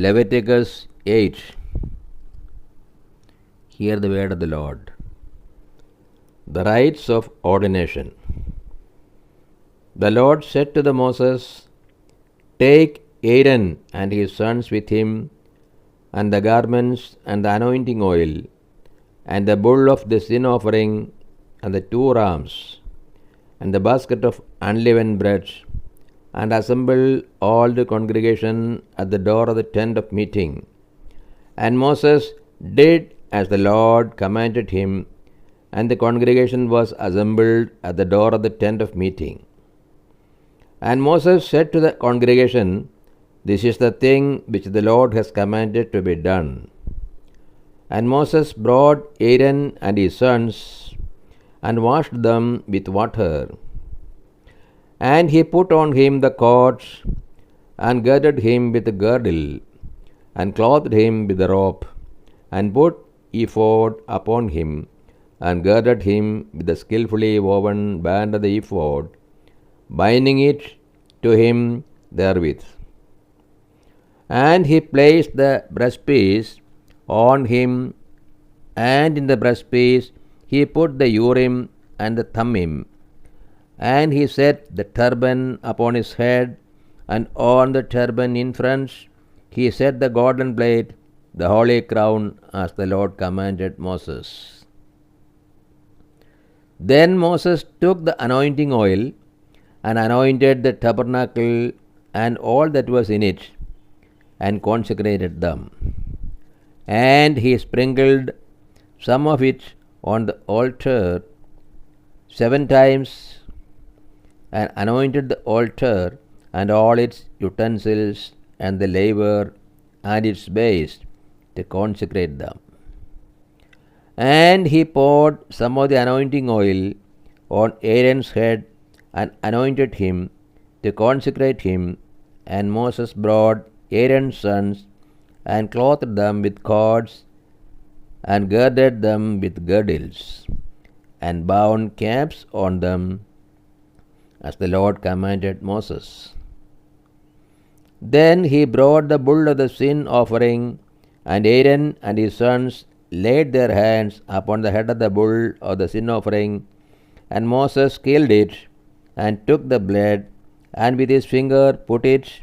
Leviticus 8. Hear the word of the Lord. The rites of ordination. The Lord said to Moses, Take Aaron and his sons with him, and the garments and the anointing oil, and the bull of the sin offering, and the 2 rams, and the basket of unleavened bread, and assemble all the congregation at the door of the tent of meeting. And Moses did as the Lord commanded him, and the congregation was assembled at the door of the tent of meeting. And Moses said to the congregation, This is the thing which the Lord has commanded to be done. And Moses brought Aaron and his sons, and washed them with water. And he put on him the cords, and girded him with the girdle, and clothed him with the robe, and put ephod upon him, and girded him with the skillfully woven band of the ephod, binding it to him therewith. And he placed the breastpiece on him, and in the breastpiece he put the Urim and the Thummim. And he set the turban upon his head, and on the turban in front he set the golden plate, the holy crown, as the Lord commanded Moses. Then Moses took the anointing oil, and anointed the tabernacle and all that was in it, and consecrated them. And he sprinkled some of it on the altar 7 times, and anointed the altar and all its utensils and the laver and its base, to consecrate them. And he poured some of the anointing oil on Aaron's head, and anointed him, to consecrate him. And Moses brought Aaron's sons, and clothed them with cords, and girded them with girdles, and bound caps on them, as the Lord commanded Moses. Then he brought the bull of the sin offering, and Aaron and his sons laid their hands upon the head of the bull of the sin offering, and Moses killed it, and took the blood, and with his finger put it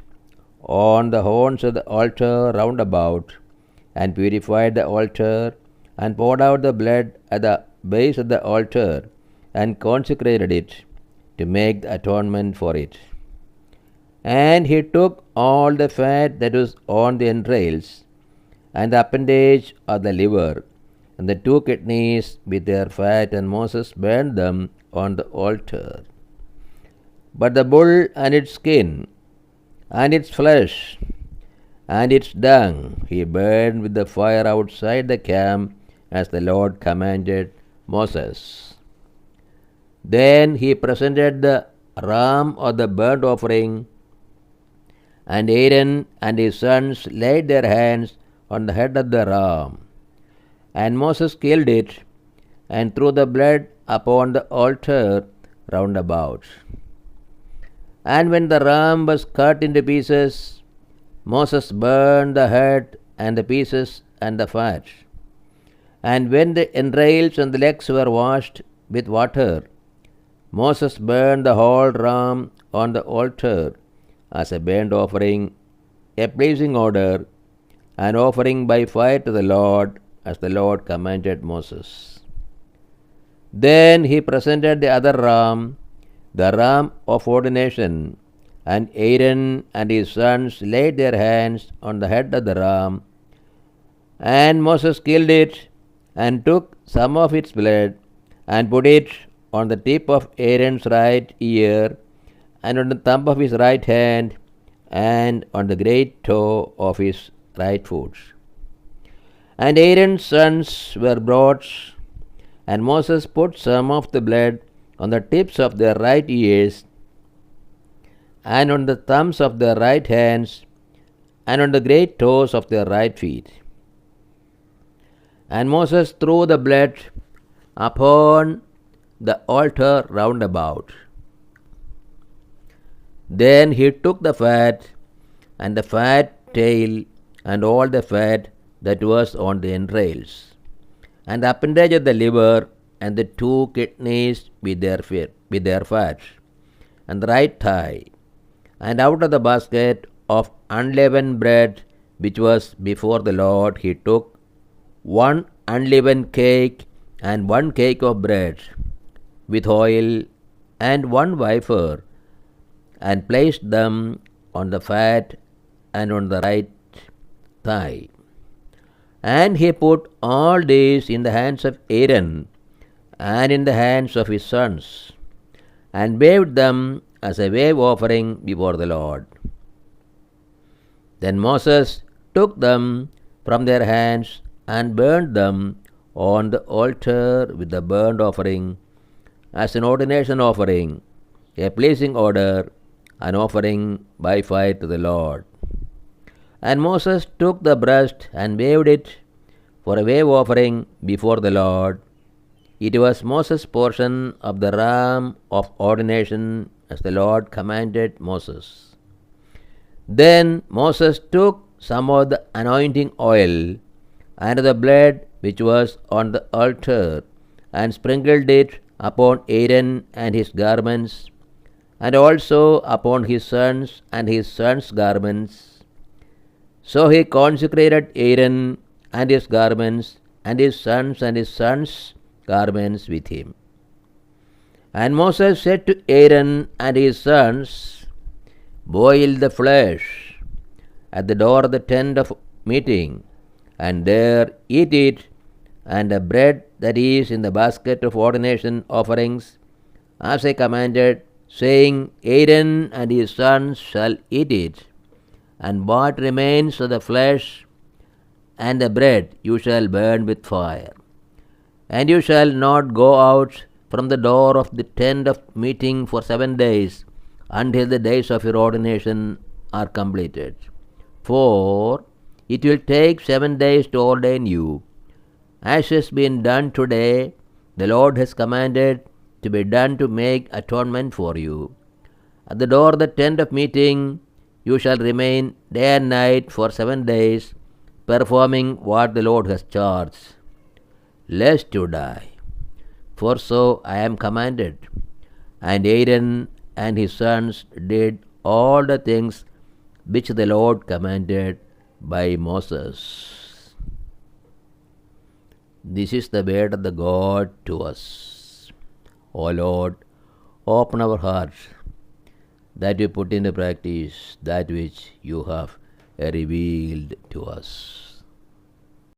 on the horns of the altar round about, and purified the altar, and poured out the blood at the base of the altar, and consecrated it, to make the atonement for it. And he took all the fat that was on the entrails, and the appendage of the liver, and the 2 kidneys with their fat, and Moses burned them on the altar. But the bull and its skin, and its flesh, and its dung, he burned with the fire outside the camp, as the Lord commanded Moses. Then he presented the ram of the burnt offering, and Aaron and his sons laid their hands on the head of the ram. And Moses killed it, and threw the blood upon the altar round about. And when the ram was cut into pieces, Moses burned the head and the pieces and the fat. And when the entrails and the legs were washed with water, Moses burned the whole ram on the altar as a burnt offering, a pleasing odor, an offering by fire to the Lord, as the Lord commanded Moses. Then he presented the other ram, the ram of ordination, and Aaron and his sons laid their hands on the head of the ram. And Moses killed it, and took some of its blood, and put it on the tip of Aaron's right ear, and on the thumb of his right hand, and on the great toe of his right foot. And Aaron's sons were brought, and Moses put some of the blood on the tips of their right ears, and on the thumbs of their right hands, and on the great toes of their right feet. And Moses threw the blood upon the altar round about. Then he took the fat, and the fat tail, and all the fat that was on the entrails, and the appendage of the liver, and the 2 kidneys with their fat, and the right thigh. And out of the basket of unleavened bread which was before the Lord, he took 1 unleavened cake and 1 cake of bread with oil and 1 wafer, and placed them on the fat and on the right thigh. And he put all these in the hands of Aaron and in the hands of his sons, and waved them as a wave offering before the Lord. Then Moses took them from their hands and burned them on the altar with the burnt offering as an ordination offering, a pleasing odor, an offering by fire to the Lord. And Moses took the breast and waved it for a wave offering before the Lord. It was Moses' portion of the ram of ordination, as the Lord commanded Moses. Then Moses took some of the anointing oil and the blood which was on the altar, and sprinkled it upon Aaron and his garments, and also upon his sons and his sons' garments. So he consecrated Aaron and his garments, and his sons' garments with him. And Moses said to Aaron and his sons, boil the flesh at the door of the tent of meeting, and there eat it, and the bread that is in the basket of ordination offerings, as I commanded, saying, Aaron and his sons shall eat it, and what remains of the flesh and the bread you shall burn with fire. And you shall not go out from the door of the tent of meeting for 7 days, until the days of your ordination are completed. For it will take 7 days to ordain you, as has been done today. The Lord has commanded to be done to make atonement for you. At the door of the tent of meeting you shall remain day and night for 7 days, performing what the Lord has charged, lest you die. For so I am commanded. And Aaron and his sons did all the things which the Lord commanded by Moses. This is the word of the God to us. O Lord, open our hearts, that we put into practice that which you have revealed to us.